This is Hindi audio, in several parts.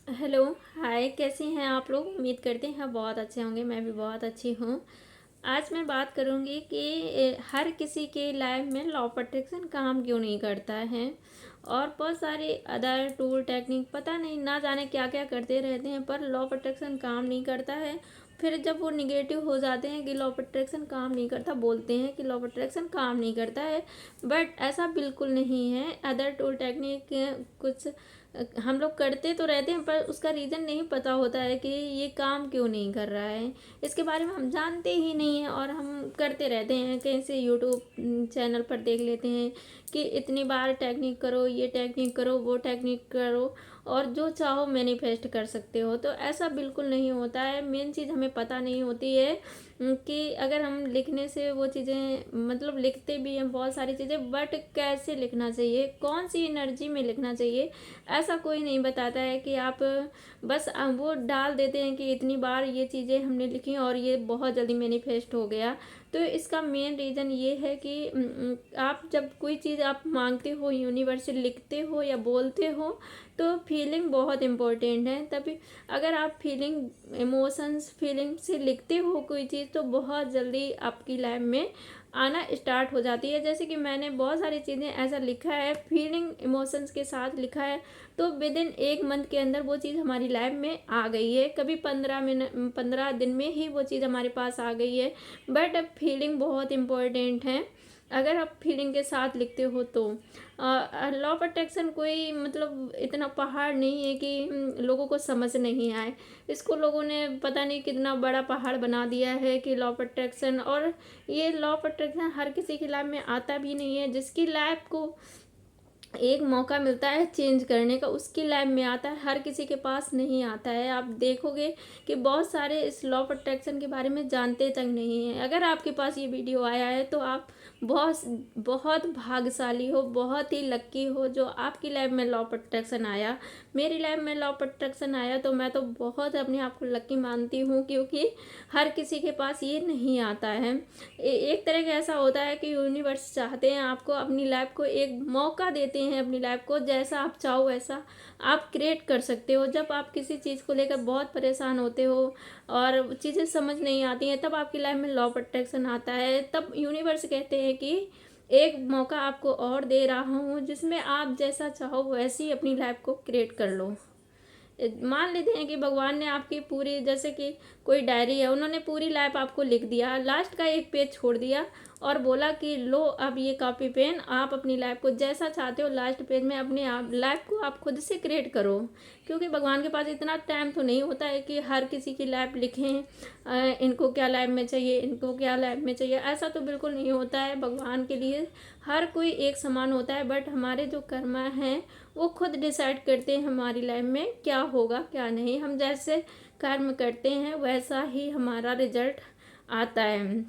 हेलो। हाय, कैसी हैं आप लोग? उम्मीद करते हैं बहुत अच्छे होंगे। मैं भी बहुत अच्छी हूँ। आज मैं बात करूँगी कि हर किसी के लाइफ में लॉ प्रोटेक्शन काम क्यों नहीं करता है। और बहुत सारे अदर टूल टेक्निक पता नहीं ना जाने क्या क्या करते रहते हैं, पर लॉ प्रोटेक्शन काम नहीं करता है। फिर जब वो निगेटिव हो जाते हैं कि लॉ प्रोटेक्शन काम नहीं करता, बोलते हैं कि लॉ प्रोटेक्शन काम नहीं करता है। बट ऐसा बिल्कुल नहीं है। अदर टूल टेक्निक कुछ हम लोग करते तो रहते हैं, पर उसका रीज़न नहीं पता होता है कि ये काम क्यों नहीं कर रहा है। इसके बारे में हम जानते ही नहीं हैं और हम करते रहते हैं। कहीं से यूट्यूब चैनल पर देख लेते हैं कि इतनी बार टेक्निक करो, ये टेक्निक करो, वो टेक्निक करो और जो चाहो मैनिफेस्ट कर सकते हो। तो ऐसा बिल्कुल नहीं होता है। मेन चीज़ हमें पता नहीं होती है कि अगर हम लिखने से वो चीज़ें, मतलब लिखते भी हैं बहुत सारी चीज़ें, बट कैसे लिखना चाहिए, कौन सी एनर्जी में लिखना चाहिए, ऐसा कोई नहीं बताता है कि आप बस वो डाल देते हैं कि इतनी बार ये चीज़ें हमने लिखी और ये बहुत जल्दी मैनिफेस्ट हो गया। तो इसका मेन रीज़न ये है कि आप जब कोई चीज़ आप मांगते हो, यूनिवर्स से लिखते हो या बोलते हो, तो फीलिंग बहुत इम्पोर्टेंट है। तभी अगर आप इमोशंस फीलिंग से लिखते हो कोई चीज़, तो बहुत जल्दी आपकी लाइफ में आना स्टार्ट हो जाती है। जैसे कि मैंने बहुत सारी चीज़ें ऐसा लिखा है, फीलिंग इमोशंस के साथ लिखा है, तो विद इन 1 मंथ के अंदर वो चीज़ हमारी लाइफ में आ गई है। कभी 15 दिन में ही वो चीज़ हमारे पास आ गई है। बट अब फीलिंग बहुत इम्पोर्टेंट है। अगर आप फीलिंग के साथ लिखते हो तो लॉ प्रोटेक्शन कोई मतलब इतना पहाड़ नहीं है कि लोगों को समझ नहीं आए। इसको लोगों ने पता नहीं कितना बड़ा पहाड़ बना दिया है कि लॉ प्रोटेक्शन, और ये लॉ प्रोटेक्शन हर किसी की लाइफ में आता भी नहीं है। जिसकी लाइफ को एक मौका मिलता है चेंज करने का, उसकी लाइफ में आता है, हर किसी के पास नहीं आता है। आप देखोगे कि बहुत सारे इस लॉ प्रोटेक्शन के बारे में जानते तक नहीं हैं। अगर आपके पास ये वीडियो आया है तो आप बहुत बहुत भाग्यशाली हो, बहुत ही लक्की हो जो आपकी लाइफ में लॉ प्रोटेक्शन आया। मेरी लाइफ में लॉ प्रोटेक्शन आया तो मैं तो बहुत अपने आप को लक्की मानती हूँ, क्योंकि हर किसी के पास ये नहीं आता है। एक तरह का ऐसा होता है कि यूनिवर्स चाहते हैं आपको, अपनी लाइफ को एक मौका देते हैं। अपनी लाइफ को जैसा आप चाहो वैसा आप क्रिएट कर सकते हो। जब आप किसी चीज़ को लेकर बहुत परेशान होते हो और चीज़ें समझ नहीं आती हैं, तब आपकी लाइफ में लॉ प्रोटेक्शन आता है। तब यूनिवर्स कहते हैं कि एक मौका आपको और दे रहा हूँ, जिसमें आप जैसा चाहो वैसी अपनी लाइफ को क्रिएट कर लो। मान लेते हैं कि भगवान ने आपकी पूरी, जैसे कि कोई डायरी है, उन्होंने पूरी लाइफ आपको लिख दिया, लास्ट का एक पेज छोड़ दिया और बोला कि लो अब ये कॉपी पेन, आप अपनी लाइफ को जैसा चाहते हो लास्ट पेज में अपने आप लाइफ को आप खुद से क्रिएट करो। क्योंकि भगवान के पास इतना टाइम तो नहीं होता है कि हर किसी की लाइफ लिखें, इनको क्या लाइफ में चाहिए, इनको क्या लाइफ में चाहिए, ऐसा तो बिल्कुल नहीं होता है। भगवान के लिए हर कोई एक समान होता है, बट हमारे जो कर्म हैं वो खुद डिसाइड करते हैं हमारी लाइफ में क्या होगा क्या नहीं। हम जैसे कर्म करते हैं वैसा ही हमारा रिजल्ट आता है।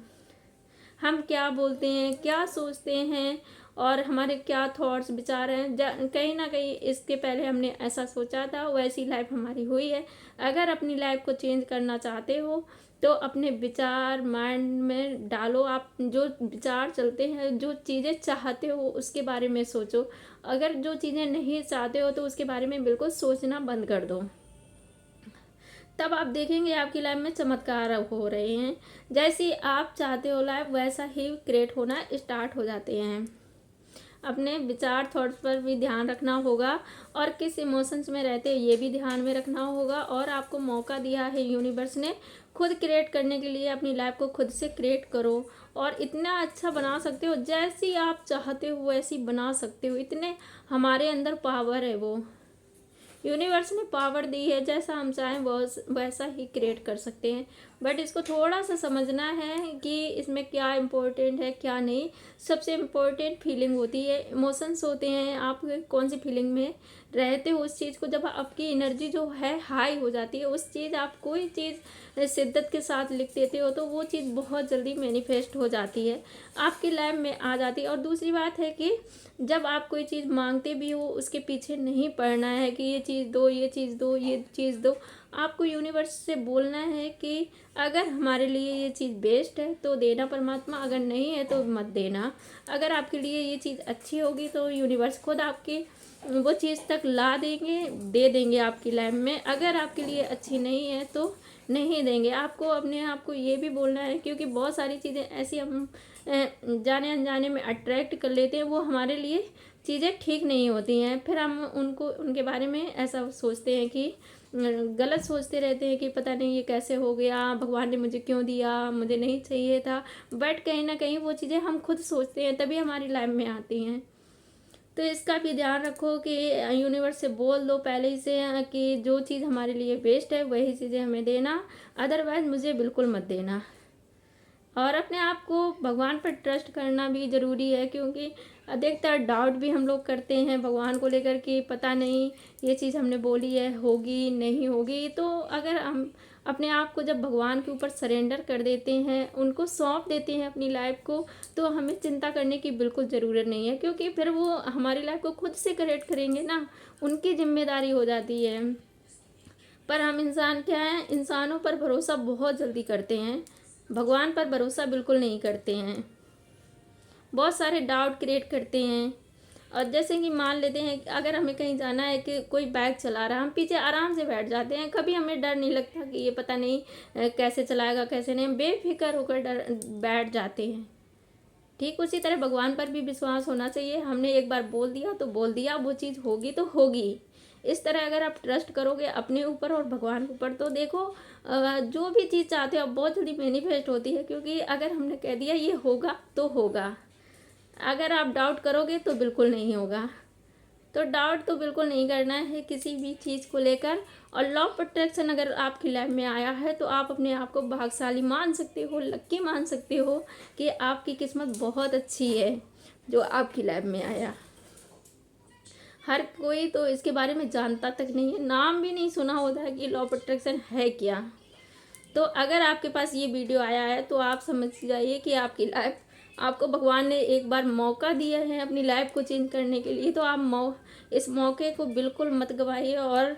हम क्या बोलते हैं, क्या सोचते हैं और हमारे क्या थॉट्स विचार हैं, कहीं ना कहीं इसके पहले हमने ऐसा सोचा था, वैसी लाइफ हमारी हुई है। अगर अपनी लाइफ को चेंज करना चाहते हो तो अपने विचार माइंड में डालो। आप जो विचार चलते हैं, जो चीज़ें चाहते हो उसके बारे में सोचो। अगर जो चीज़ें नहीं चाहते हो तो उसके बारे में बिल्कुल सोचना बंद कर दो। तब आप देखेंगे आपकी लाइफ में चमत्कार हो रहे हैं। जैसी आप चाहते हो लाइफ वैसा ही क्रिएट होना स्टार्ट हो जाते हैं। अपने विचार थॉट्स पर भी ध्यान रखना होगा और किस इमोशंस में रहते हैं ये भी ध्यान में रखना होगा। और आपको मौका दिया है यूनिवर्स ने खुद क्रिएट करने के लिए, अपनी लाइफ को खुद से क्रिएट करो और इतना अच्छा बना सकते हो, जैसी आप चाहते हो वैसी बना सकते हो। इतने हमारे अंदर पावर है, वो यूनिवर्स ने पावर दी है, जैसा हम चाहें वैसा ही क्रिएट कर सकते हैं। बट इसको थोड़ा सा समझना है कि इसमें क्या इम्पोर्टेंट है क्या नहीं। सबसे इम्पोर्टेंट फीलिंग होती है, इमोशंस होते हैं। आप कौन सी फीलिंग में रहते हो उस चीज़ को, जब आपकी एनर्जी जो है हाई हो जाती है, उस चीज़ आप कोई चीज़ शिद्दत के साथ लिख देते हो तो वो चीज़ बहुत जल्दी मैनिफेस्ट हो जाती है, आपकी लाइफ में आ जाती है। और दूसरी बात है कि जब आप कोई चीज़ मांगते भी हो उसके पीछे नहीं पड़ना है कि ये चीज़ दो, ये चीज़ दो, ये चीज़ दो। आपको यूनिवर्स से बोलना है कि अगर हमारे लिए ये चीज़ बेस्ट है तो देना परमात्मा, अगर नहीं है तो मत देना। अगर आपके लिए ये चीज़ अच्छी होगी तो यूनिवर्स खुद आपकी वो चीज़ तक ला देंगे, दे देंगे आपकी लाइफ में। अगर आपके लिए अच्छी नहीं है तो नहीं देंगे। आपको अपने आप को ये भी बोलना है, क्योंकि बहुत सारी चीज़ें ऐसी हम जाने अनजाने में अट्रैक्ट कर लेते हैं, वो हमारे लिए चीज़ें ठीक नहीं होती हैं। फिर हम उनको उनके बारे में ऐसा सोचते हैं कि गलत सोचते रहते हैं कि पता नहीं ये कैसे हो गया, भगवान ने मुझे क्यों दिया, मुझे नहीं चाहिए था। बट कहीं ना कहीं वो चीज़ें हम खुद सोचते हैं, तभी हमारी लाइफ में आती हैं। तो इसका भी ध्यान रखो कि यूनिवर्स से बोल दो पहले ही से कि जो चीज़ हमारे लिए बेस्ट है वही चीज़ें हमें देना, अदरवाइज़ मुझे बिल्कुल मत देना। और अपने आप को भगवान पर ट्रस्ट करना भी ज़रूरी है, क्योंकि अधिकतर डाउट भी हम लोग करते हैं भगवान को लेकर कि पता नहीं ये चीज़ हमने बोली है होगी नहीं होगी। तो अगर हम अपने आप को जब भगवान के ऊपर सरेंडर कर देते हैं, उनको सौंप देते हैं अपनी लाइफ को, तो हमें चिंता करने की बिल्कुल ज़रूरत नहीं है, क्योंकि फिर वो हमारी लाइफ को खुद से करेक्ट करेंगे ना, उनकी जिम्मेदारी हो जाती है। पर हम इंसान क्या है, इंसानों पर भरोसा बहुत जल्दी करते हैं, भगवान पर भरोसा बिल्कुल नहीं करते हैं। बहुत सारे डाउट क्रिएट करते हैं। और जैसे कि मान लेते हैं कि अगर हमें कहीं जाना है कि कोई बाइक चला रहा है, हम पीछे आराम से बैठ जाते हैं, कभी हमें डर नहीं लगता कि ये पता नहीं कैसे चलाएगा कैसे नहीं, बेफिक्र होकर डर बैठ जाते हैं। ठीक उसी तरह भगवान पर भी विश्वास होना चाहिए। हमने एक बार बोल दिया तो बोल दिया, वो चीज़ होगी तो होगी। इस तरह अगर आप ट्रस्ट करोगे अपने ऊपर और भगवान के ऊपर, तो देखो जो भी चीज़ चाहते हो आप बहुत जल्दी मैनिफेस्ट होती है, क्योंकि अगर हमने कह दिया ये होगा तो होगा। अगर आप डाउट करोगे तो बिल्कुल नहीं होगा। तो डाउट तो बिल्कुल नहीं करना है किसी भी चीज़ को लेकर। और लॉ ऑफ अट्रैक्शन अगर आपकी लाइफ में आया है तो आप अपने आप को भाग्यशाली मान सकते हो, लक्की मान सकते हो कि आपकी किस्मत बहुत अच्छी है जो आपकी लाइफ में आया। हर कोई तो इसके बारे में जानता तक नहीं है, नाम भी नहीं सुना होता है कि लॉ ऑफ अट्रैक्शन है क्या। तो अगर आपके पास ये वीडियो आया है तो आप समझ जाइए कि आपकी लाइफ, आपको भगवान ने एक बार मौका दिया है अपनी लाइफ को चेंज करने के लिए। तो आप इस मौके को बिल्कुल मत गवाइए, और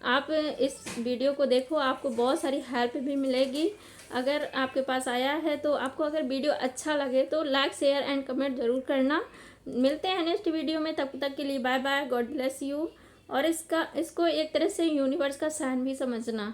आप इस वीडियो को देखो, आपको बहुत सारी हेल्प भी मिलेगी। अगर आपके पास आया है तो आपको अगर वीडियो अच्छा लगे तो लाइक शेयर एंड कमेंट ज़रूर करना। मिलते हैं नेक्स्ट वीडियो में, तब तक के लिए bye bye, God bless you. और इसको एक तरह से यूनिवर्स का साइन भी समझना।